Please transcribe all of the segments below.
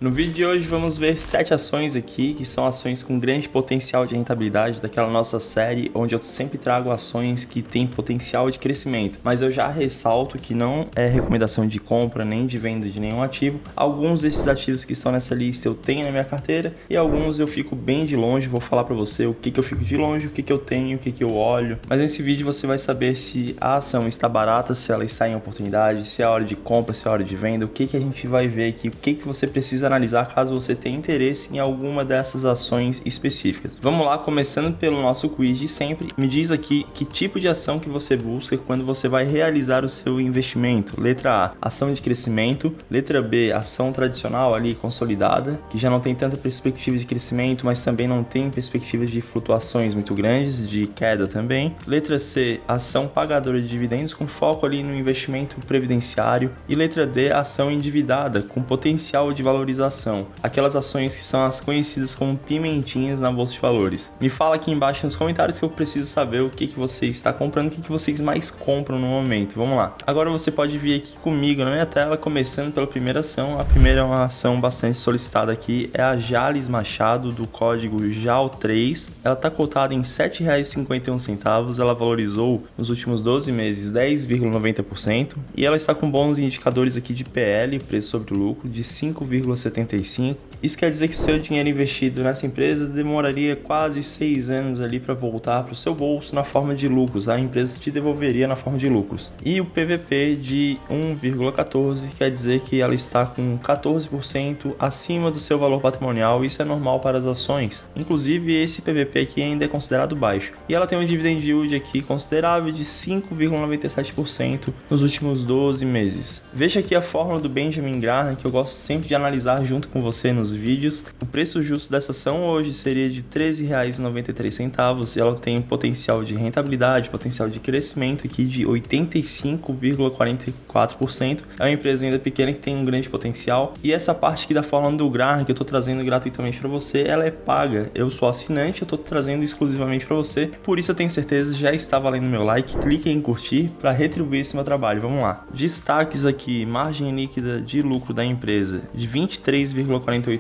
No vídeo de hoje vamos ver 7 ações aqui, que são ações com grande potencial de rentabilidade daquela nossa série, onde eu sempre trago ações que têm potencial de crescimento. Mas eu já ressalto que não é recomendação de compra nem de venda de nenhum ativo. Alguns desses ativos que estão nessa lista eu tenho na minha carteira e alguns eu fico bem de longe. Vou falar para você o que eu fico de longe, o que eu tenho, o que eu olho. Mas nesse vídeo você vai saber se a ação está barata, se ela está em oportunidade, se é hora de compra, se é hora de venda, o que a gente vai ver aqui, o que você precisa analisar caso você tenha interesse em alguma dessas ações específicas. Vamos lá, começando pelo nosso quiz de sempre. Me diz aqui que tipo de ação que você busca quando você vai realizar o seu investimento. Letra A, ação de crescimento. Letra B, ação tradicional ali consolidada, que já não tem tanta perspectiva de crescimento, mas também não tem perspectivas de flutuações muito grandes, de queda também. Letra C, ação pagadora de dividendos com foco ali no investimento previdenciário. E letra D, ação endividada com potencial de valorização. Aquelas ações que são as conhecidas como pimentinhas na bolsa de valores. Me fala aqui embaixo nos comentários que eu preciso saber o que você está comprando, o que vocês mais compram no momento. Vamos lá. Agora você pode vir aqui comigo na minha tela, começando pela primeira ação. A primeira é uma ação bastante solicitada aqui, é a Jalles Machado, do código JAL3. Ela está cotada em R$ 7,51, ela valorizou nos últimos 12 meses 10,90% e ela está com bons indicadores aqui de PL, preço sobre lucro, de 5,75. Isso quer dizer que o seu dinheiro investido nessa empresa demoraria quase 6 anos ali para voltar para o seu bolso na forma de lucros. A empresa te devolveria na forma de lucros. E o PVP de 1,14 quer dizer que ela está com 14% acima do seu valor patrimonial. Isso é normal para as ações. Inclusive, esse PVP aqui ainda é considerado baixo. E ela tem um dividend yield aqui considerável de 5,97% nos últimos 12 meses. Veja aqui a fórmula do Benjamin Graham, que eu gosto sempre de analisar junto com você nos vídeos. O preço justo dessa ação hoje seria de R$ 13,93 e ela tem potencial de rentabilidade, potencial de crescimento aqui de 85,44%. É uma empresa ainda pequena que tem um grande potencial. E essa parte aqui da fórmula do Graham que eu estou trazendo gratuitamente para você, ela é paga. Eu sou assinante, eu estou trazendo exclusivamente para você. Por isso eu tenho certeza já está valendo meu like. Clique em curtir para retribuir esse meu trabalho. Vamos lá. Destaques aqui: margem líquida de lucro da empresa de 23,48%,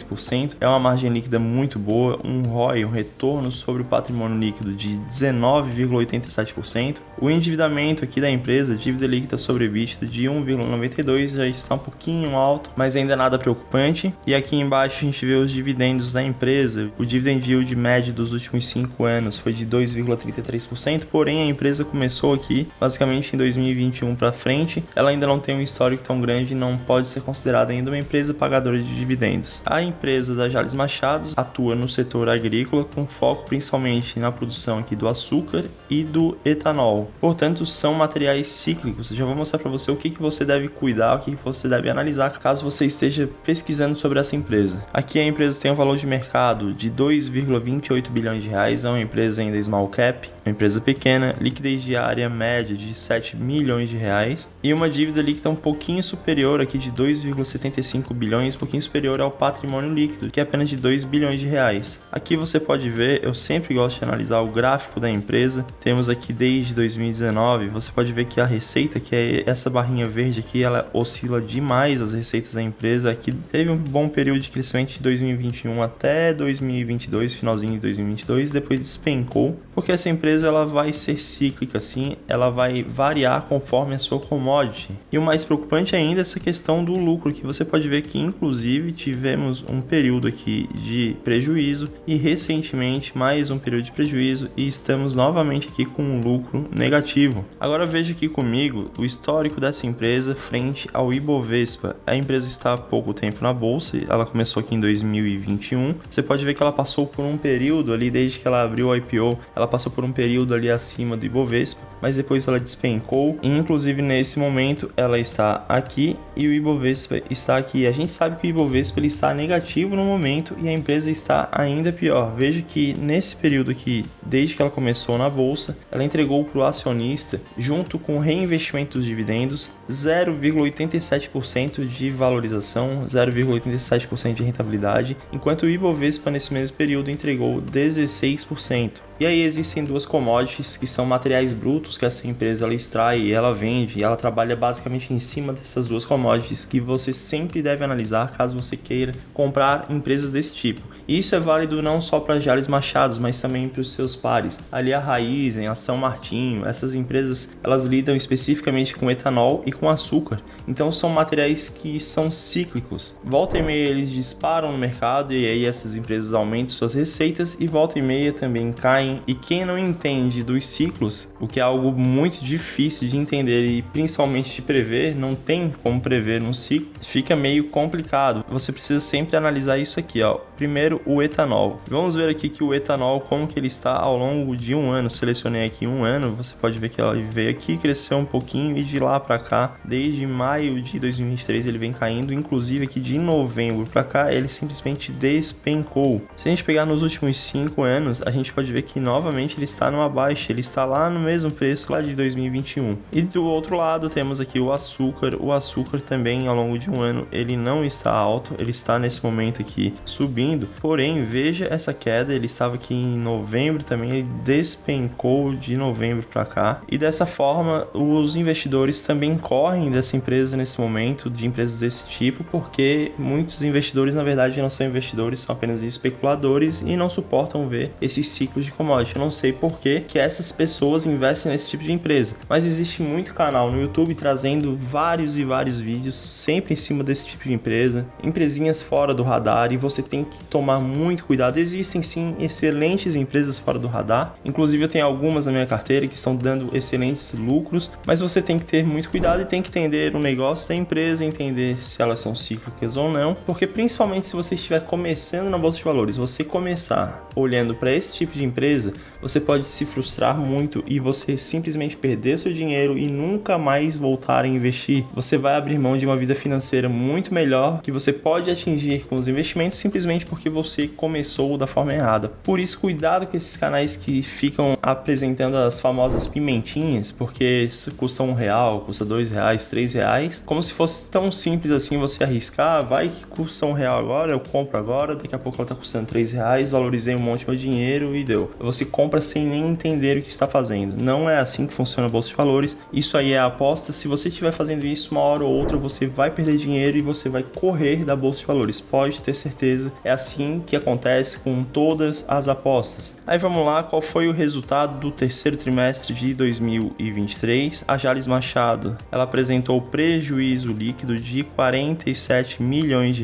é uma margem líquida muito boa, um ROI, um retorno sobre o patrimônio líquido de 19,87%. O endividamento aqui da empresa, dívida líquida sobre EBITDA de 1,92, já está um pouquinho alto, mas ainda nada preocupante. E aqui embaixo a gente vê os dividendos da empresa. O dividend yield médio dos últimos 5 anos foi de 2,33%, porém a empresa começou aqui basicamente em 2021 para frente. Ela ainda não tem um histórico tão grande e não pode ser considerada ainda uma empresa pagadora de dividendos. A empresa da Jalles Machado atua no setor agrícola com foco principalmente na produção aqui do açúcar e do etanol. Portanto, são materiais cíclicos. Já vou mostrar para você o que você deve cuidar, o que você deve analisar caso você esteja pesquisando sobre essa empresa. Aqui a empresa tem um valor de mercado de 2,28 bilhões de reais, é uma empresa ainda small cap, uma empresa pequena, liquidez diária média de 7 milhões de reais e uma dívida líquida um pouquinho superior aqui de 2,75 bilhões, um pouquinho superior ao patrimônio líquido, que é apenas de 2 bilhões de reais. Aqui você pode ver, eu sempre gosto de analisar o gráfico da empresa. Temos aqui desde 2019, você pode ver que a receita, que é essa barrinha verde aqui, ela oscila demais as receitas da empresa. Aqui teve um bom período de crescimento de 2021 até 2022, finalzinho de 2022, depois despencou, porque essa empresa ela vai ser cíclica assim, ela vai variar conforme a sua commodity. E o mais preocupante ainda é essa questão do lucro, que você pode ver que inclusive tivemos um período aqui de prejuízo e recentemente mais um período de prejuízo e estamos novamente aqui com um lucro negativo. Agora veja aqui comigo o histórico dessa empresa frente ao Ibovespa. A empresa está há pouco tempo na bolsa, ela começou aqui em 2021. Você pode ver que ela passou por um período ali, desde que ela abriu o IPO, ela passou por um período ali acima do Ibovespa, mas depois ela despencou e inclusive nesse momento ela está aqui e o Ibovespa está aqui. A gente sabe que o Ibovespa ele está negativo no momento e a empresa está ainda pior. Veja que nesse período aqui, desde que ela começou na bolsa, ela entregou para o acionista, junto com o reinvestimento dos dividendos, 0,87% de valorização, 0,87% de rentabilidade, enquanto o Ibovespa nesse mesmo período entregou 16%. E aí existem duas commodities que são materiais brutos que essa empresa ela extrai e ela vende, e ela trabalha basicamente em cima dessas duas commodities que você sempre deve analisar caso você queira comprar empresas desse tipo. E isso é válido não só para Jalles Machado, mas também para os seus pares. Ali a Raízen, a São Martinho, essas empresas elas lidam especificamente com etanol e com açúcar. Então são materiais que são cíclicos. Volta e meia eles disparam no mercado e aí essas empresas aumentam suas receitas e volta e meia também caem. E quem não entende dos ciclos, o que é algo muito difícil de entender e principalmente de prever, não tem como prever um ciclo, fica meio complicado. Você precisa sempre analisar isso aqui, ó. Primeiro, o etanol. Vamos ver aqui que o etanol, como que ele está ao longo de um ano. Selecionei aqui um ano, você pode ver que ele veio aqui, cresceu um pouquinho e de lá para cá, desde maio de 2023 ele vem caindo, inclusive aqui de novembro para cá ele simplesmente despencou. Se a gente pegar nos últimos 5 anos, a gente pode ver que novamente ele está numa baixa, ele está lá no mesmo preço lá de 2021. E do outro lado temos aqui o açúcar também ao longo de um ano ele não está alto, ele está nesse momento aqui subindo, porém veja essa queda, ele estava aqui em novembro também, ele despencou de novembro para cá, e dessa forma os investidores também correm dessa empresa nesse momento, de empresas desse tipo, porque muitos investidores na verdade não são investidores, são apenas especuladores e não suportam ver esses ciclos de commodity. Eu não sei por que essas pessoas investem nesse tipo de empresa, mas existe muito canal no YouTube trazendo vários e vários vídeos sempre em cima desse tipo de empresa, empresinhas fora do radar, e você tem que tomar muito cuidado. Existem sim excelentes empresas fora do radar, inclusive eu tenho algumas na minha carteira que estão dando excelentes lucros, mas você tem que ter muito cuidado e tem que entender o negócio da empresa, entender se elas são cíclicas ou não, porque principalmente se você estiver começando na bolsa de valores, você começar olhando para esse tipo de empresa, você pode se frustrar muito e você simplesmente perder seu dinheiro e nunca mais voltar a investir. Você vai abrir mão de uma vida financeira muito melhor que você pode atingir com os investimentos simplesmente porque você começou da forma errada. Por isso, cuidado com esses canais que ficam apresentando as famosas pimentinhas, porque isso custa R$1, custa R$2, R$3, como se fosse tão simples assim você arriscar, vai que custa R$1 agora, eu compro agora, daqui a pouco ela tá custando R$3, valorizei um monte de meu dinheiro e deu. Você compra sem nem entender o que está fazendo. Não é assim que funciona a bolsa de valores, isso aí é a aposta. Se você estiver fazendo isso, uma hora ou outra você vai perder dinheiro e você vai correr da bolsa de valores, pode ter certeza, é assim que acontece com todas as apostas. Aí vamos lá, qual foi o resultado do terceiro trimestre de 2023? A Jalles Machado, ela apresentou prejuízo líquido de R$47 milhões,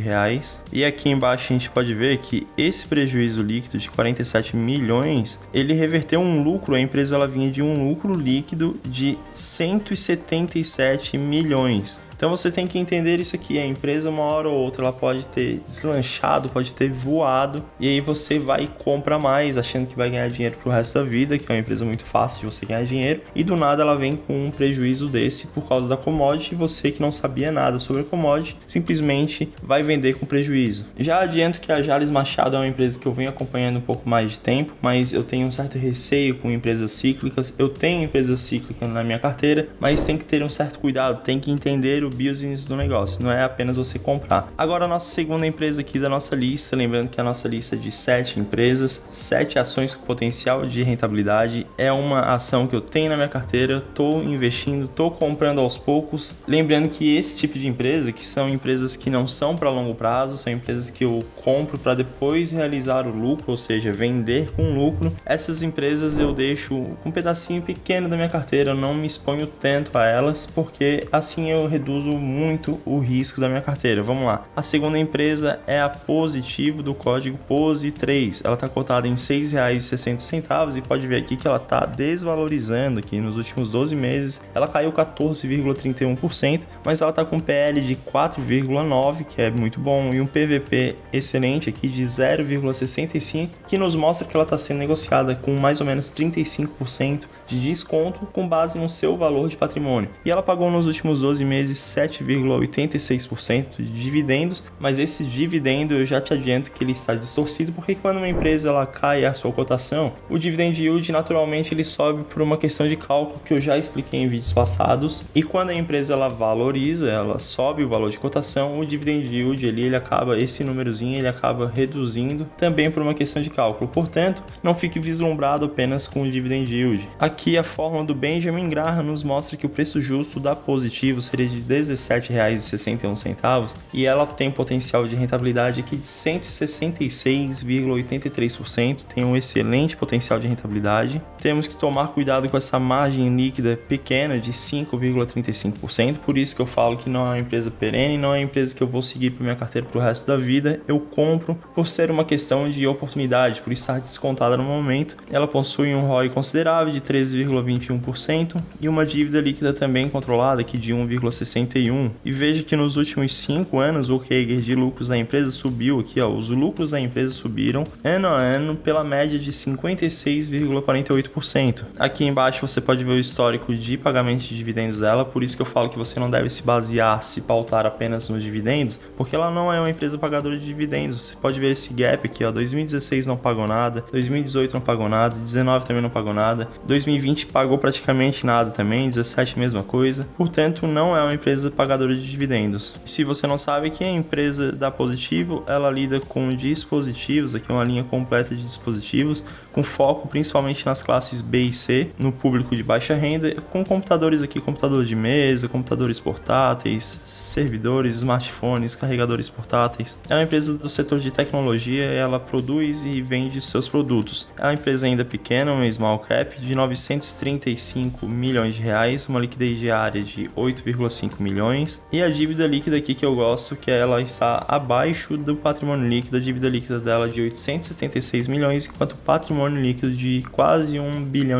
e aqui embaixo a gente pode ver que esse prejuízo líquido de 47 milhões, ele reverteu um lucro, a empresa ela vinha de um lucro líquido de 177 milhões. Então você tem que entender isso aqui, a empresa uma hora ou outra ela pode ter deslanchado, pode ter voado, e aí você vai e compra mais, achando que vai ganhar dinheiro pro resto da vida, que é uma empresa muito fácil de você ganhar dinheiro, e do nada ela vem com um prejuízo desse por causa da commodity, e você que não sabia nada sobre a commodity, simplesmente vai vender com prejuízo. Já adianto que a Jalles Machado é uma empresa que eu venho acompanhando um pouco mais de tempo, mas eu tenho um certo receio com empresas cíclicas, eu tenho empresas cíclicas na minha carteira, mas tem que ter um certo cuidado, tem que entender o business do negócio, não é apenas você comprar. Agora a nossa segunda empresa aqui da nossa lista, lembrando que a nossa lista é de 7 empresas, 7 ações com potencial de rentabilidade, é uma ação que eu tenho na minha carteira, estou investindo, estou comprando aos poucos, lembrando que esse tipo de empresa, que são empresas que não são para longo prazo, são empresas que eu compro para depois realizar o lucro, ou seja, vender com lucro, essas empresas eu deixo um pedacinho pequeno da minha carteira, eu não me exponho tanto a elas, porque assim eu reduzo muito o risco da minha carteira. Vamos lá. A segunda empresa é a Positivo, do código POSI3. Ela está cotada em R$ 6,60 e pode ver aqui que ela está desvalorizando aqui nos últimos 12 meses. Ela caiu 14,31%, mas ela está com PL de 4,9, que é muito bom, e um PVP excelente aqui de 0,65, que nos mostra que ela está sendo negociada com mais ou menos 35% de desconto com base no seu valor de patrimônio. E ela pagou nos últimos 12 meses 7,86% de dividendos, mas esse dividendo eu já te adianto que ele está distorcido, porque quando uma empresa ela cai a sua cotação, o dividend yield naturalmente ele sobe por uma questão de cálculo que eu já expliquei em vídeos passados, e quando a empresa ela valoriza, ela sobe o valor de cotação, o dividend yield ele acaba, esse númerozinho ele acaba reduzindo também por uma questão de cálculo. Portanto, não fique vislumbrado apenas com o dividend yield. Aqui a fórmula do Benjamin Graham nos mostra que o preço justo da Positivo seria de R$ 17,61 e ela tem potencial de rentabilidade aqui de 166,83%, tem um excelente potencial de rentabilidade. Temos que tomar cuidado com essa margem líquida pequena de 5,35%, por isso que eu falo que não é uma empresa perene, não é uma empresa que eu vou seguir para minha carteira para o resto da vida. Eu compro por ser uma questão de oportunidade, por estar descontada no momento. Ela possui um ROI considerável de 13,21% e uma dívida líquida também controlada aqui de 1,61%. E veja que nos últimos 5 anos o CAGR de lucros da empresa subiu aqui, os lucros da empresa subiram ano a ano pela média de 56,48%. Aqui embaixo você pode ver o histórico de pagamento de dividendos dela, por isso que eu falo que você não deve se basear, se pautar apenas nos dividendos, porque ela não é uma empresa pagadora de dividendos. Você pode ver esse gap aqui, 2016 não pagou nada, 2018 não pagou nada, 2019 também não pagou nada, 2020 pagou praticamente nada também, 2017 mesma coisa. Portanto, não é uma empresa pagadora de dividendos. Se você não sabe, que a empresa da Positivo, ela lida com dispositivos, aqui é uma linha completa de dispositivos, com foco principalmente nas classes B e C, no público de baixa renda, com computadores aqui, computador de mesa, computadores portáteis, servidores, smartphones, carregadores portáteis. É uma empresa do setor de tecnologia, ela produz e vende seus produtos. É uma empresa ainda pequena, uma small cap, de 935 milhões de reais, uma liquidez diária de 8,5 milhões, e a dívida líquida aqui que eu gosto, que ela está abaixo do patrimônio líquido, a dívida líquida dela de 876 milhões, enquanto o patrimônio líquido de quase 1,5 bilhão.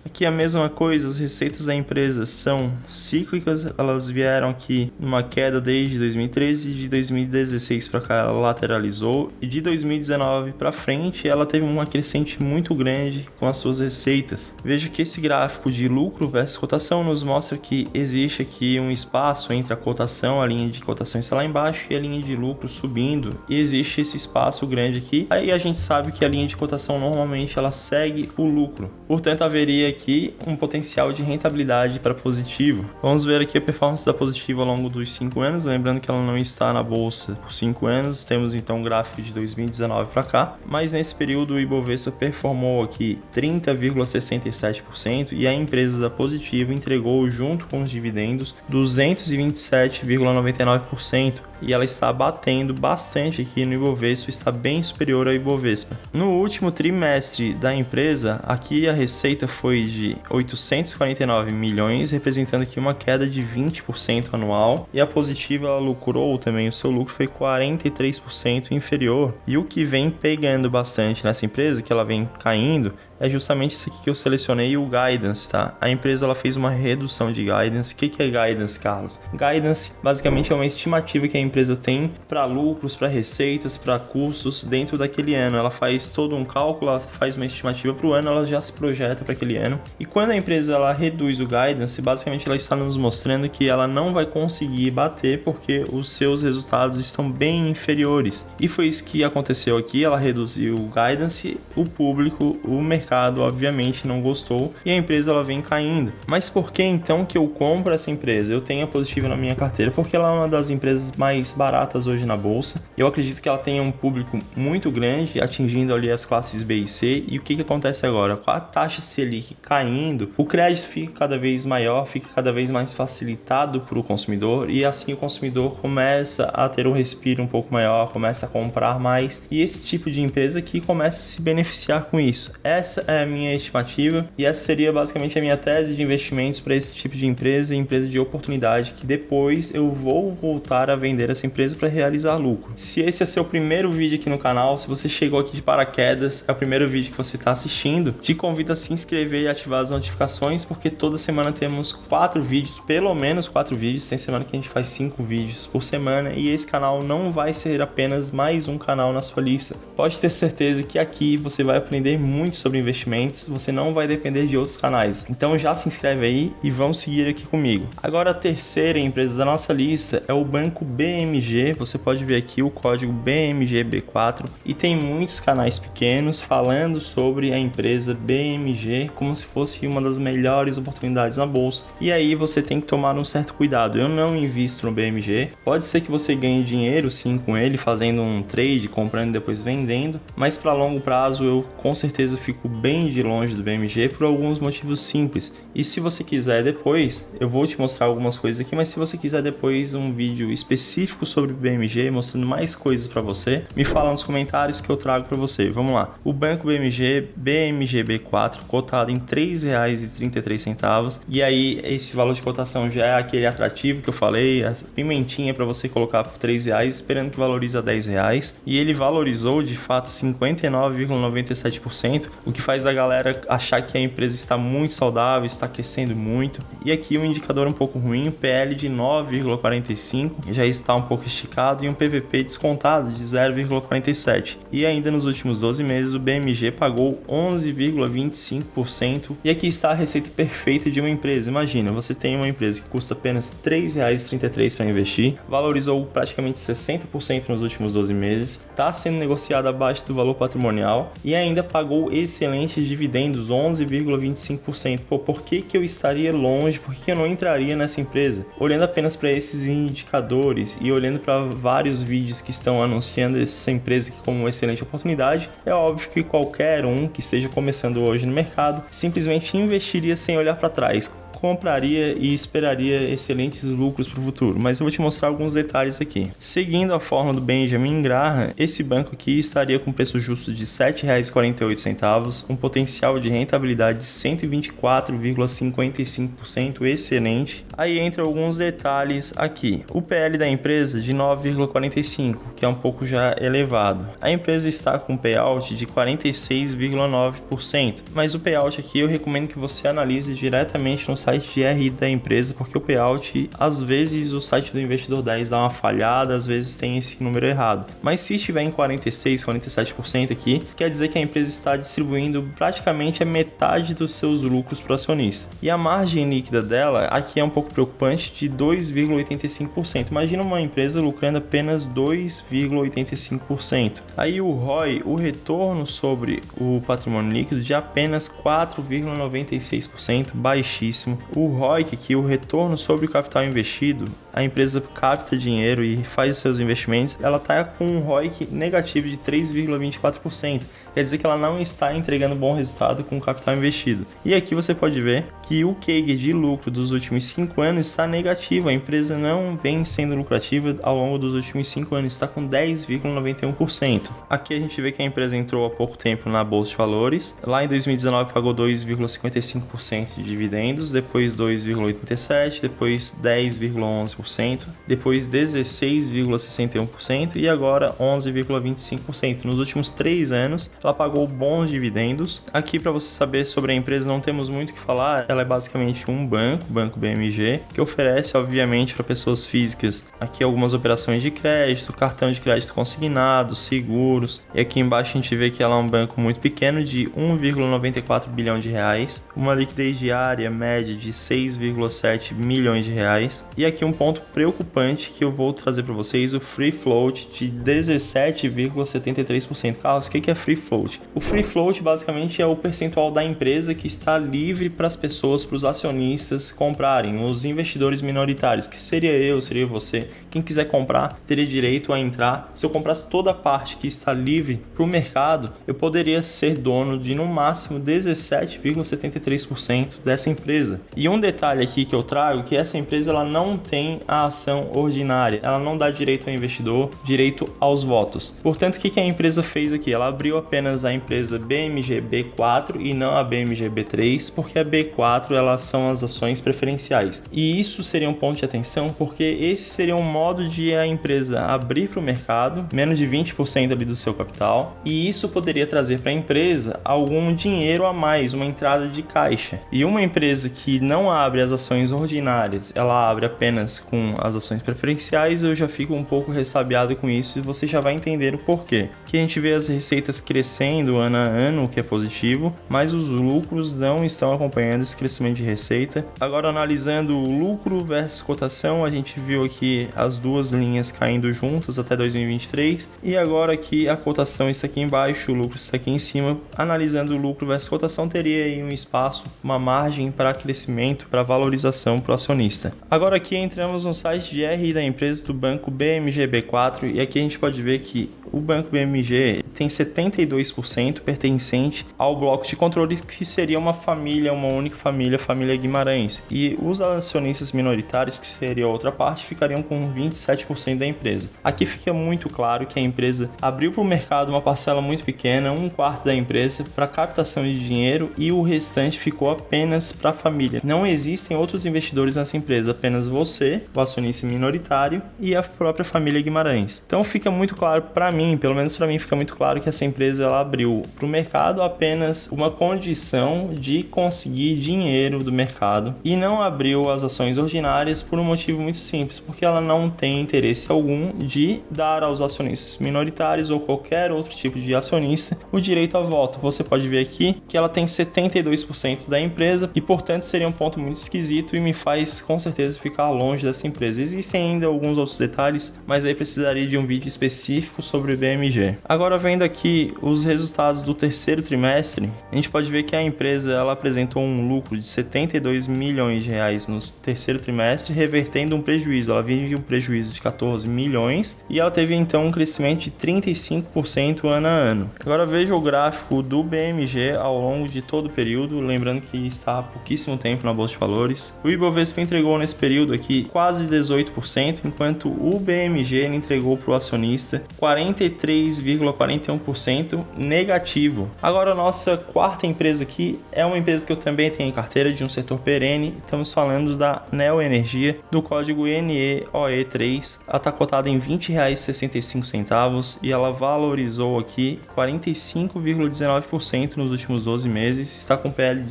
Aqui a mesma coisa, as receitas da empresa são cíclicas, elas vieram aqui numa queda desde 2013 e de 2016 para cá ela lateralizou, e de 2019 para frente ela teve uma crescente muito grande com as suas receitas. Veja que esse gráfico de lucro versus cotação nos mostra que existe aqui um espaço entre a cotação, a linha de cotação está lá embaixo, e a linha de lucro subindo, e existe esse espaço grande aqui. Aí a gente sabe que a linha de cotação normalmente ela segue o lucro, portanto haveria aqui um potencial de rentabilidade para Positivo. Vamos ver aqui a performance da Positivo ao longo dos 5 anos, lembrando que ela não está na bolsa por 5 anos, temos então um gráfico de 2019 para cá, mas nesse período o Ibovespa performou aqui 30,67% e a empresa da Positivo entregou junto com os dividendos 227,99%, e ela está batendo bastante aqui no Ibovespa, está bem superior ao Ibovespa. No último trimestre da empresa, aqui a receita foi de 849 milhões, representando aqui uma queda de 20% anual, e a Positivo ela lucrou também, o seu lucro foi 43% inferior. E o que vem pegando bastante nessa empresa, que ela vem caindo, é justamente isso aqui que eu selecionei, o guidance, tá? A empresa ela fez uma redução de guidance. O que é guidance, Carlos? Guidance basicamente é uma estimativa que a empresa tem para lucros, para receitas, para custos dentro daquele ano. Ela faz todo um cálculo, ela faz uma estimativa para o ano, ela já se projeta para aquele ano. E quando a empresa ela reduz o guidance, basicamente ela está nos mostrando que ela não vai conseguir bater porque os seus resultados estão bem inferiores. E foi isso que aconteceu aqui, ela reduziu o guidance, o público, o mercado obviamente não gostou e a empresa ela vem caindo. Mas por que então que eu compro essa empresa? Eu tenho a Positivo na minha carteira porque ela é uma das empresas mais baratas hoje na bolsa. Eu acredito que ela tenha um público muito grande, atingindo ali as classes B e C. E o que acontece agora? Com a taxa Selic caindo, o crédito fica cada vez maior, fica cada vez mais facilitado para o consumidor, e assim o consumidor começa a ter um respiro um pouco maior, começa a comprar mais, e esse tipo de empresa que começa a se beneficiar com isso. Essa é a minha estimativa e essa seria basicamente a minha tese de investimentos para esse tipo de empresa de oportunidade, que depois eu vou voltar a vender vender essa empresa para realizar lucro. Se esse é seu primeiro vídeo aqui no canal, se você chegou aqui de paraquedas, é o primeiro vídeo que você está assistindo, te convido a se inscrever e ativar as notificações, porque toda semana temos 4 vídeos, pelo menos 4 vídeos. Tem semana que a gente faz 5 vídeos por semana e esse canal não vai ser apenas mais um canal na sua lista. Pode ter certeza que aqui você vai aprender muito sobre investimentos, você não vai depender de outros canais. Então já se inscreve aí e vamos seguir aqui comigo. Agora a terceira empresa da nossa lista é o Banco BMG. Você pode ver aqui o código BMGB4 e tem muitos canais pequenos falando sobre a empresa BMG como se fosse uma das melhores oportunidades na bolsa. E aí você tem que tomar um certo cuidado. Eu não invisto no BMG. Pode ser que você ganhe dinheiro sim com ele fazendo um trade, comprando e depois vendendo, mas para longo prazo eu com certeza fico bem de longe do BMG por alguns motivos simples. E se você quiser depois, eu vou te mostrar algumas coisas aqui, mas se você quiser depois um vídeo específico sobre o BMG, mostrando mais coisas para você, me fala nos comentários que eu trago para você. Vamos lá. O Banco BMG, BMGB4, cotado em R$ 3,33. E aí esse valor de cotação já é aquele atrativo que eu falei, a pimentinha para você colocar por R$ 3, esperando que valorize a R$ 10. E ele valorizou de fato 59,97%, o que faz a galera achar que a empresa está muito saudável, está crescendo muito. E aqui um indicador um pouco ruim, o PL de 9,45, já está um pouco esticado, e um PVP descontado de 0,47. E ainda nos últimos 12 meses o BMG pagou 11,25%. E aqui está a receita perfeita de uma empresa. Imagina, você tem uma empresa que custa apenas R$ 3,33 para investir, valorizou praticamente 60% nos últimos 12 meses, está sendo negociada abaixo do valor patrimonial e ainda pagou excelentes dividendos, 11,25%. Por que eu estaria longe? Por que eu não entraria nessa empresa? Olhando apenas para esses indicadores e olhando para vários vídeos que estão anunciando essa empresa aqui como uma excelente oportunidade, é óbvio que qualquer um que esteja começando hoje no mercado simplesmente investiria sem olhar para trás, compraria e esperaria excelentes lucros para o futuro, mas eu vou te mostrar alguns detalhes aqui. Seguindo a fórmula do Benjamin Graham, esse banco aqui estaria com preço justo de R$ 7,48, um potencial de rentabilidade de 124,55%, excelente. Aí entra alguns detalhes aqui. O PL da empresa de 9,45, que é um pouco já elevado. A empresa está com payout de 46,9%, mas o payout aqui eu recomendo que você analise diretamente no site de RI da empresa, porque o payout, às vezes o site do Investidor 10 dá uma falhada, às vezes tem esse número errado. Mas se estiver em 46, 47% aqui, quer dizer que a empresa está distribuindo praticamente a metade dos seus lucros para o acionista. E a margem líquida dela, aqui é um pouco preocupante, de 2,85%. Imagina uma empresa lucrando apenas 2,85%. Aí o ROI, o retorno sobre o patrimônio líquido, de apenas 4,96%, baixíssimo. O ROIC, que o retorno sobre o capital investido, a empresa capta dinheiro e faz seus investimentos, ela está com um ROIC negativo de 3,24%. Quer dizer que ela não está entregando bom resultado com o capital investido. E aqui você pode ver que o CAGR de lucro dos últimos 5 anos está negativo. A empresa não vem sendo lucrativa ao longo dos últimos 5 anos, está com 10,91%. Aqui a gente vê que a empresa entrou há pouco tempo na Bolsa de Valores. Lá em 2019 pagou 2,55% de dividendos, depois 2,87%, depois 10,11%, depois 16,61% e agora 11,25%. Nos últimos 3 anos, ela pagou bons dividendos. Aqui, para você saber sobre a empresa, não temos muito o que falar. Ela é basicamente um banco, Banco BMG, que oferece, obviamente, para pessoas físicas aqui algumas operações de crédito, cartão de crédito consignado, seguros. E aqui embaixo a gente vê que ela é um banco muito pequeno, de 1,94 bilhão de reais, uma liquidez diária média de 6,7 milhões de reais. E aqui um ponto preocupante que eu vou trazer para vocês, o free float de 17,73%. Carlos, o que é free float? O free float basicamente é o percentual da empresa que está livre para as pessoas, para os acionistas comprarem, os investidores minoritários, que seria eu, seria você. Quem quiser comprar teria direito a entrar. Se eu comprasse toda a parte que está livre para o mercado, eu poderia ser dono de no máximo 17,73% dessa empresa. E um detalhe aqui que eu trago, que essa empresa ela não tem a ação ordinária, ela não dá direito ao investidor, direito aos votos. Portanto, o que a empresa fez aqui? Ela abriu apenas a empresa BMG B4 e não a BMG B3, porque a B4 elas são as ações preferenciais. E isso seria um ponto de atenção, porque esse seria um modo de a empresa abrir para o mercado, menos de 20% ali do seu capital, e isso poderia trazer para a empresa algum dinheiro a mais, uma entrada de caixa. E uma empresa que não abre as ações ordinárias, ela abre apenas com as ações preferenciais, eu já fico um pouco ressabiado com isso e você já vai entender o porquê. Que a gente vê as receitas crescendo ano a ano, o que é positivo, mas os lucros não estão acompanhando esse crescimento de receita. Agora, analisando o lucro versus cotação, a gente viu aqui as duas linhas caindo juntas até 2023, e agora aqui a cotação está aqui embaixo, o lucro está aqui em cima. Analisando o lucro versus cotação, teria aí um espaço, uma margem para crescimento, para valorização para o acionista. Agora aqui entramos no site de RI da empresa do banco BMG-B4, e aqui a gente pode ver que o banco BMG tem 72% pertencente ao bloco de controles, que seria uma família, uma única família, família Guimarães. E os acionistas minoritários, que seria a outra parte, ficariam com 27% da empresa. Aqui fica muito claro que a empresa abriu para o mercado uma parcela muito pequena, 1/4 da empresa, para captação de dinheiro, e o restante ficou apenas para a família. Não existem outros investidores nessa empresa, apenas você, o acionista minoritário, e a própria família Guimarães. Então fica muito claro para mim, pelo menos para mim, fica muito claro que essa empresa ela abriu para o mercado apenas uma condição de conseguir dinheiro do mercado e não abriu as ações ordinárias por um motivo muito simples, porque ela não tem interesse algum de dar aos acionistas minoritários ou qualquer outro tipo de acionista o direito a voto. Você pode ver aqui que ela tem 72% da empresa e, portanto, seria um ponto muito esquisito e me faz com certeza ficar longe dessa empresa. Existem ainda alguns outros detalhes, mas aí precisaria de um vídeo específico sobre o BMG. Agora, vendo aqui os resultados do terceiro trimestre, a gente pode ver que a empresa ela apresentou um lucro de 72 milhões de reais no terceiro trimestre, revertendo um prejuízo. Ela vinha de um prejuízo de 14 milhões e ela teve então um crescimento de 35% ano a ano. Agora veja o gráfico do BMG ao longo de todo o período, lembrando que está há pouquíssimo tempo na Bolsa de Valores. O Ibovespa entregou nesse período aqui quase 18%, enquanto o BMG entregou para o acionista 43,41% negativo. Agora, a nossa quarta empresa aqui é uma empresa que eu também tenho em carteira, de um setor perene. Estamos falando da Neo Energia, do código NEOE3. Ela está cotada em R$ 20,65 e ela valorizou aqui 45,19% nos últimos 12 meses. Está com PL de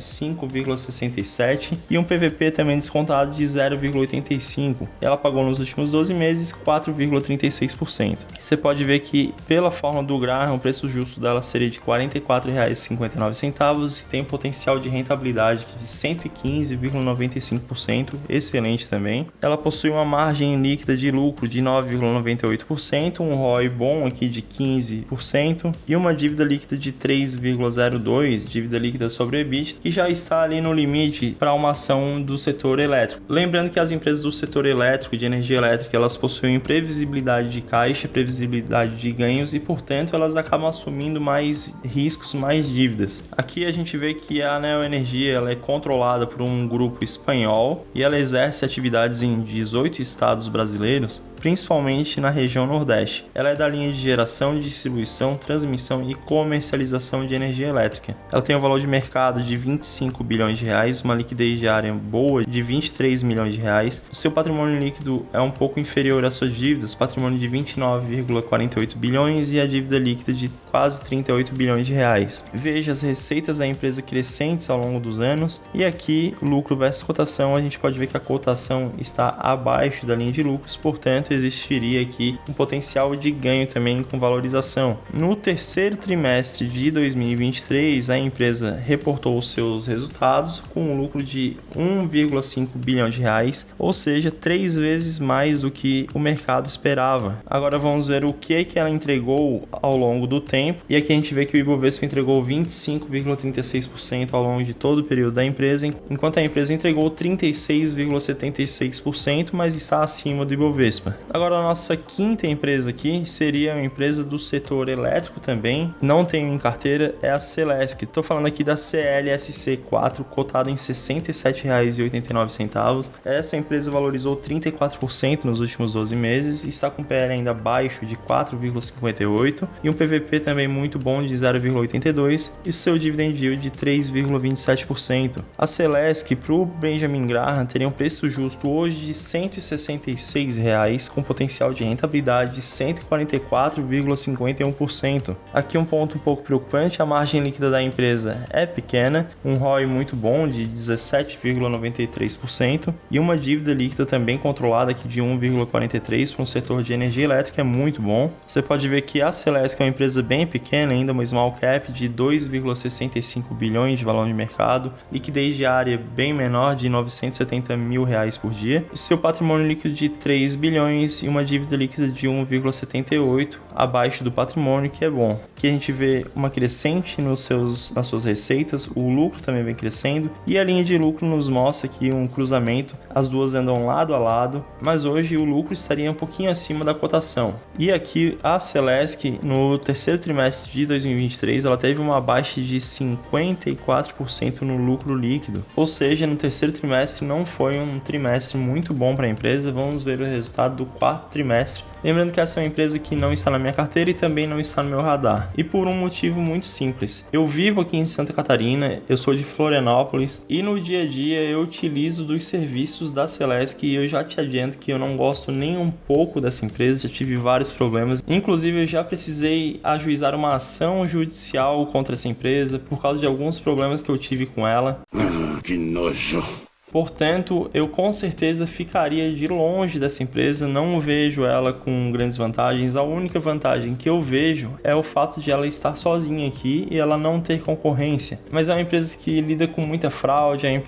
5,67 e um PVP também descontado de 0,85. Ela pagou nos últimos 12 meses 4,36%. Você pode ver que pela fórmula do Graham, o preço justo dela seria de R$ 44,59 e tem um potencial de rentabilidade de 115,95%, excelente também. Ela possui uma margem líquida de lucro de 9,98%, um ROI bom aqui de 15% e uma dívida líquida de 3,02%, dívida líquida sobre o EBITDA, que já está ali no limite para uma ação do setor elétrico. Lembrando que as empresas do setor elétrico, de energia elétrica, elas possuem previsibilidade de caixa, previsibilidade de ganhos e, portanto, elas acabam assumindo mais riscos, mais dívidas. Aqui a gente vê que a Neo Energia ela é controlada por um grupo espanhol e ela exerce atividades em 18 estados brasileiros, principalmente na região Nordeste. Ela é da linha de geração, distribuição, transmissão e comercialização de energia elétrica. Ela tem um valor de mercado de 25 bilhões de reais, uma liquidez diária boa de 23 milhões de reais. O seu patrimônio líquido é um pouco inferior às suas dívidas, patrimônio de 29,48 bilhões e a dívida líquida de quase 38 bilhões de reais. Veja as receitas da empresa crescentes ao longo dos anos e aqui lucro versus cotação, a gente pode ver que a cotação está abaixo da linha de lucros, portanto existiria aqui um potencial de ganho também com valorização. No terceiro trimestre de 2023, a empresa reportou os seus resultados com um lucro de 1,5 bilhão de reais, ou seja, 3 vezes mais do que o mercado esperava. Agora vamos ver o que ela entregou ao longo do tempo, e aqui a gente vê que o Ibovespa entregou 25,36% ao longo de todo o período da empresa, enquanto a empresa entregou 36,76%, mas está acima do Ibovespa. Agora a nossa quinta empresa aqui seria uma empresa do setor elétrico também, não tenho em carteira, é a Celesc. Estou falando aqui da CLSC4, cotada em R$ 67,89. Essa empresa valorizou 34% nos últimos 12 meses e está com PL ainda abaixo de 4,58 e um PVP também muito bom de 0,82 e o seu dividend yield de 3,27%. A Celesc para o Benjamin Graham teria um preço justo hoje de R$ 166, com potencial de rentabilidade de 144,51%. Aqui um ponto um pouco preocupante, a margem líquida da empresa é pequena, um ROI muito bom de 17,93% e uma dívida líquida também controlada aqui de 1,43 para um setor de energia elétrica é muito bom. Você pode ver que a Celesc é uma empresa bem pequena, ainda uma small cap de 2,65 bilhões de valor de mercado, liquidez diária bem menor de R$ 970 mil por dia, e seu patrimônio líquido de 3 bilhões e uma dívida líquida de 1,78 abaixo do patrimônio, que é bom. Aqui a gente vê uma crescente nas suas receitas, o lucro também vem crescendo e a linha de lucro nos mostra aqui um cruzamento, as duas andam lado a lado, mas hoje o lucro estaria um pouquinho acima da cotação. E aqui a Celesc no terceiro trimestre de 2023 ela teve uma baixa de 54% no lucro líquido, ou seja, no terceiro trimestre não foi um trimestre muito bom para a empresa. Vamos ver o resultado do quarto trimestre. Lembrando que essa é uma empresa que não está na minha carteira e também não está no meu radar. E por um motivo muito simples. Eu vivo aqui em Santa Catarina, eu sou de Florianópolis e no dia a dia eu utilizo dos serviços da Celesc e eu já te adianto que eu não gosto nem um pouco dessa empresa, já tive vários problemas. Inclusive eu já precisei ajuizar uma ação judicial contra essa empresa por causa de alguns problemas que eu tive com ela. Que nojo! Portanto, eu com certeza ficaria de longe dessa empresa, não vejo ela com grandes vantagens. A única vantagem que eu vejo é o fato de ela estar sozinha aqui e ela não ter concorrência. Mas é uma empresa que lida com muita fraude, é uma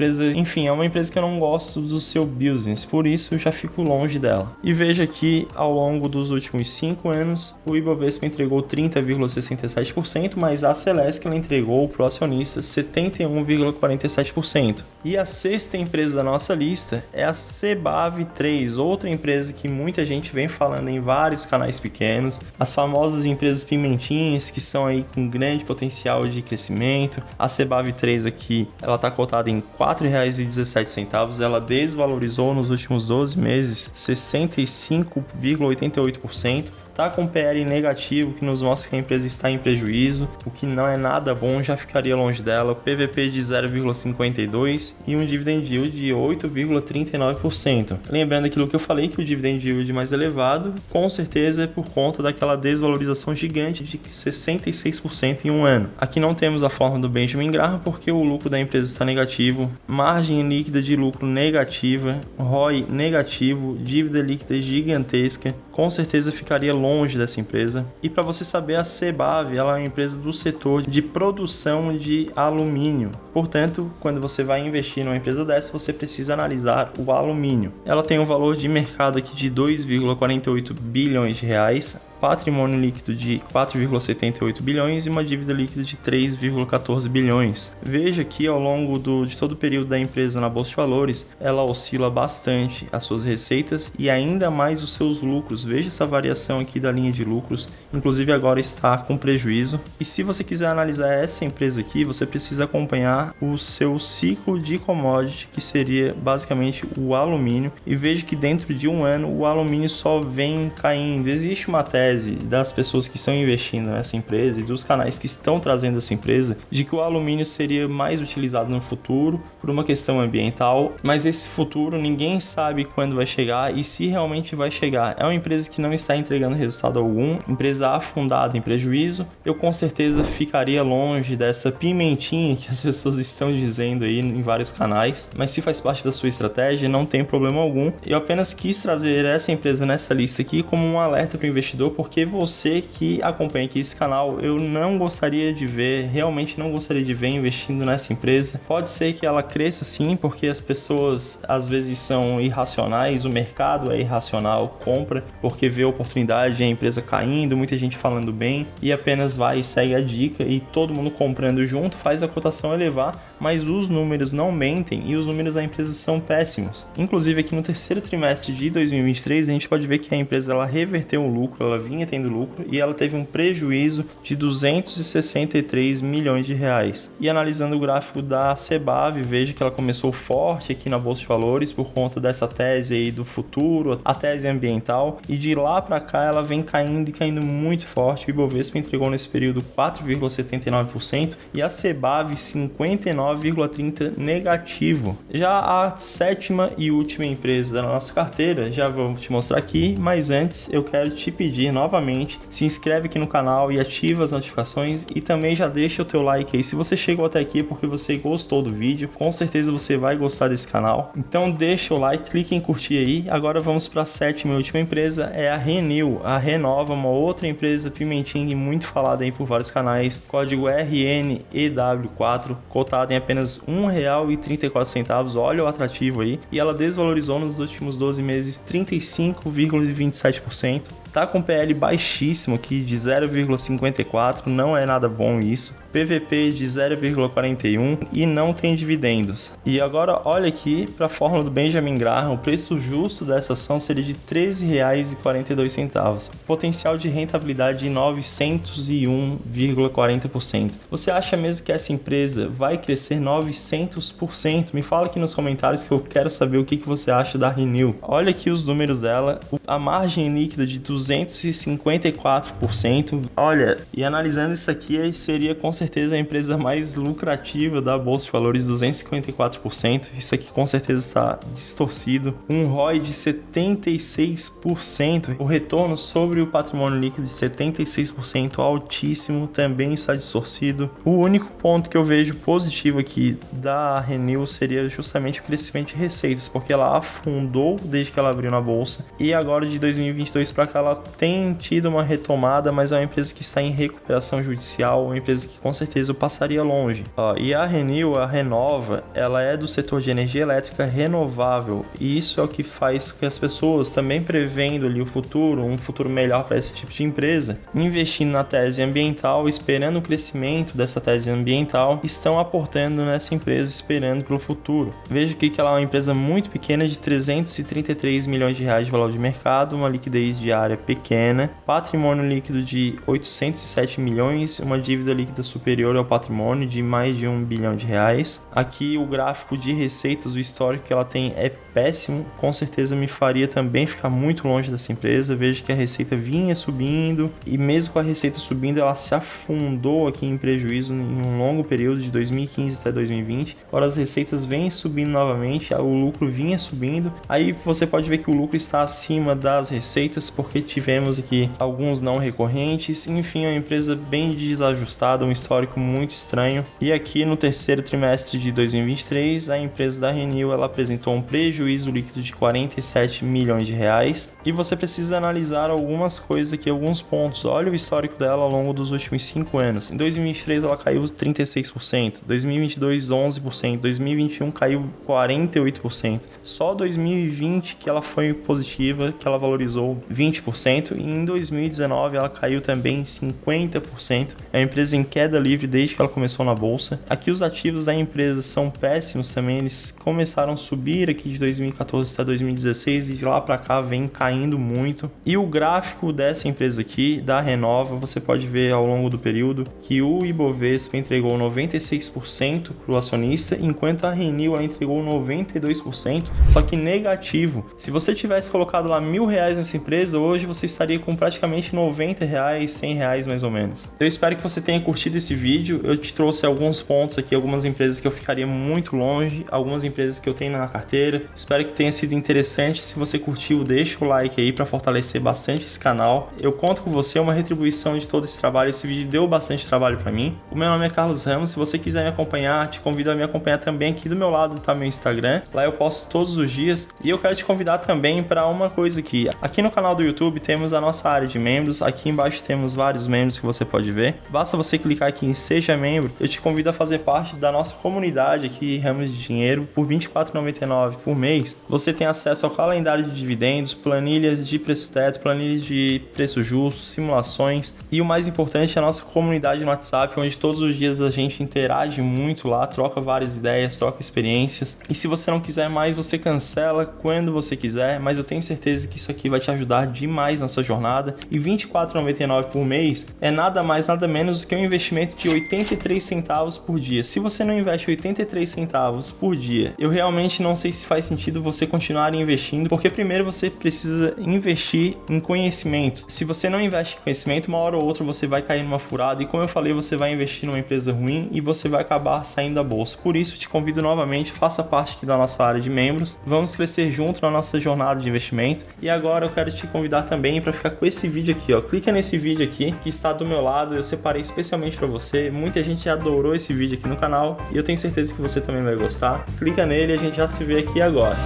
empresa que eu não gosto do seu business, por isso eu já fico longe dela. E veja que ao longo dos últimos 5 anos, o Ibovespa entregou 30,67%, mas a Celesc ela entregou para o acionista 71,47%. E a sexta empresa da nossa lista é a CBAV3, outra empresa que muita gente vem falando em vários canais pequenos, as famosas empresas pimentinhas que são aí com grande potencial de crescimento. A CBAV3 aqui, ela está cotada em R$ 4,17, ela desvalorizou nos últimos 12 meses 65,88%. Está com PL negativo, que nos mostra que a empresa está em prejuízo, o que não é nada bom, já ficaria longe dela. PVP de 0,52 e um dividend yield de 8,39%. Lembrando aquilo que eu falei, que o dividend yield mais elevado, com certeza é por conta daquela desvalorização gigante de 66% em um ano. Aqui não temos a forma do Benjamin Graham, porque o lucro da empresa está negativo, margem líquida de lucro negativa, ROI negativo, dívida líquida gigantesca, com certeza ficaria longe dessa empresa. E para você saber, a CBAV ela é uma empresa do setor de produção de alumínio. Portanto, quando você vai investir numa empresa dessa, você precisa analisar o alumínio. Ela tem um valor de mercado aqui de 2,48 bilhões de reais, patrimônio líquido de 4,78 bilhões e uma dívida líquida de 3,14 bilhões. Veja que ao longo de todo o período da empresa na Bolsa de Valores, ela oscila bastante as suas receitas e ainda mais os seus lucros. Veja essa variação aqui da linha de lucros, inclusive agora está com prejuízo. E se você quiser analisar essa empresa aqui, você precisa acompanhar o seu ciclo de commodity, que seria basicamente o alumínio, e veja que dentro de um ano o alumínio só vem caindo. Existe uma tese das pessoas que estão investindo nessa empresa e dos canais que estão trazendo essa empresa de que o alumínio seria mais utilizado no futuro por uma questão ambiental, mas esse futuro ninguém sabe quando vai chegar e se realmente vai chegar. É uma empresa que não está entregando resultado algum, empresa afundada em prejuízo. Eu com certeza ficaria longe dessa pimentinha que as pessoas estão dizendo aí em vários canais, mas se faz parte da sua estratégia, não tem problema algum. Eu apenas quis trazer essa empresa nessa lista aqui como um alerta para o investidor, porque você que acompanha aqui esse canal, eu não gostaria de ver, realmente não gostaria de ver investindo nessa empresa. Pode ser que ela cresça sim, porque as pessoas às vezes são irracionais, o mercado é irracional, compra porque vê a oportunidade, a empresa caindo, muita gente falando bem e apenas vai e segue a dica e todo mundo comprando junto faz a cotação elevar, mas os números não mentem e os números da empresa são péssimos. Inclusive aqui no terceiro trimestre de 2023 a gente pode ver que a empresa ela reverteu o lucro, ela vinha tendo lucro e ela teve um prejuízo de 263 milhões de reais. E analisando o gráfico da CBAV, veja que ela começou forte aqui na Bolsa de Valores por conta dessa tese aí do futuro, a tese ambiental, e de lá para cá ela vem caindo e caindo muito forte. O Ibovespa entregou nesse período 4,79% e a CBAV 59,30% negativo. Já a sétima e última empresa da nossa carteira, já vou te mostrar aqui, mas antes eu quero te pedir novamente, se inscreve aqui no canal e ativa as notificações e também já deixa o teu like aí. Se você chegou até aqui é porque você gostou do vídeo, com certeza você vai gostar desse canal. Então deixa o like, clique em curtir aí. Agora vamos para a sétima e última empresa, é a Renil, a Renova, uma outra empresa pimentinha muito falada aí por vários canais, código RNEW4, cotada em apenas R$ 1,34, olha o atrativo aí, e ela desvalorizou nos últimos 12 meses 35,27%. Tá com PL baixíssimo aqui de 0,54, não é nada bom isso. PVP de 0,41 e não tem dividendos. E agora olha aqui para a fórmula do Benjamin Graham, o preço justo dessa ação seria de R$ 13,42. Potencial de rentabilidade de 901,40%. Você acha mesmo que essa empresa vai crescer 900%? Me fala aqui nos comentários que eu quero saber o que você acha da Renil. Olha aqui os números dela, a margem líquida de 254%. Olha, e analisando isso aqui, seria com certeza a empresa mais lucrativa da Bolsa de Valores, 254%. Isso aqui com certeza está distorcido. Um ROI de 76%. O retorno sobre o patrimônio líquido de 76%, altíssimo, também está distorcido. O único ponto que eu vejo positivo aqui da Renil seria justamente o crescimento de receitas, porque ela afundou desde que ela abriu na bolsa e agora de 2022 para cá ela tem tido uma retomada, mas é uma empresa que está em recuperação judicial, uma empresa que com certeza eu passaria longe. E a Renil, a Renova, ela é do setor de energia elétrica renovável e isso é o que faz que as pessoas, também prevendo ali o futuro, um futuro melhor para esse tipo de empresa, investindo na tese ambiental, esperando o crescimento dessa tese ambiental, estão aportando nessa empresa esperando pelo futuro. Veja que ela é uma empresa muito pequena de 333 milhões de reais de valor de mercado, uma liquidez diária pequena, patrimônio líquido de 807 milhões, uma dívida líquida superior ao patrimônio de mais de 1 bilhão de reais. Aqui o gráfico de receitas, o histórico que ela tem é péssimo, com certeza me faria também ficar muito longe dessa empresa. Veja que a receita vinha subindo e mesmo com a receita subindo, ela se afundou aqui em prejuízo em um longo período de 2015 até 2020. Agora as receitas vêm subindo novamente, o lucro vinha subindo, aí você pode ver que o lucro está acima das receitas porque tivemos aqui alguns não recorrentes. Enfim, é uma empresa bem desajustada, um histórico muito estranho. E aqui no terceiro trimestre de 2023, a empresa da Renil ela apresentou um prejuízo líquido de 47 milhões de reais. E você precisa analisar algumas coisas aqui, alguns pontos. Olha o histórico dela ao longo dos últimos 5 anos. Em 2023 ela caiu 36%, 2022 11%, 2021 caiu 48%. Só 2020 que ela foi positiva, que ela valorizou 20%, e em 2019 ela caiu também 50%. É uma empresa em queda livre desde que ela começou na bolsa. Aqui os ativos da empresa são péssimos também, eles começaram a subir aqui de 2014 até 2016 e de lá para cá vem caindo muito. E o gráfico dessa empresa aqui, da Renova, você pode ver ao longo do período que o Ibovespa entregou 96% para o acionista, enquanto a Renil ela entregou 92%, só que negativo. Se você tivesse colocado lá R$1.000 nessa empresa, hoje você estaria com praticamente R$90, R$100 mais ou menos. Eu espero que você tenha curtido esse vídeo. Eu te trouxe alguns pontos aqui, algumas empresas que eu ficaria muito longe, algumas empresas que eu tenho na carteira. Espero que tenha sido interessante. Se você curtiu, deixa o like aí para fortalecer bastante esse canal. Eu conto com você, uma retribuição de todo esse trabalho. Esse vídeo deu bastante trabalho para mim. O meu nome é Carlos Ramos. Se você quiser me acompanhar, te convido a me acompanhar também. Aqui do meu lado tá meu Instagram. Lá eu posto todos os dias. E eu quero te convidar também para uma coisa aqui. Aqui no canal do YouTube temos a nossa área de membros. Aqui embaixo temos vários membros que você pode ver. Basta você clicar aqui em Seja Membro. Eu te convido a fazer parte da nossa comunidade aqui, Ramos de Dinheiro. Por R$ 24,99 por mês, você tem acesso ao calendário de dividendos, planilhas de preço teto, planilhas de preço justo, simulações e o mais importante, a nossa comunidade no WhatsApp, onde todos os dias a gente interage muito lá, troca várias ideias, troca experiências. E se você não quiser mais, você cancela quando você quiser, mas eu tenho certeza que isso aqui vai te ajudar demais na sua jornada. E R$ 24,99 por mês é nada mais, nada menos do que um investimento de 83 centavos por dia. Se você não investe 83 centavos por dia, eu realmente não sei se faz sentido você continuar investindo, porque primeiro você precisa investir em conhecimento. Se você não investe em conhecimento, uma hora ou outra você vai cair numa furada e, como eu falei, você vai investir numa empresa ruim e você vai acabar saindo da bolsa. Por isso, te convido novamente, faça parte aqui da nossa área de membros, vamos crescer junto na nossa jornada de investimento. E agora eu quero te convidar também para ficar com esse vídeo aqui, ó. Clica nesse vídeo aqui que está do meu lado, eu separei especialmente para você. Muita gente já adorou esse vídeo aqui no canal e eu tenho certeza que você também vai gostar. Clica nele e a gente já se vê aqui agora.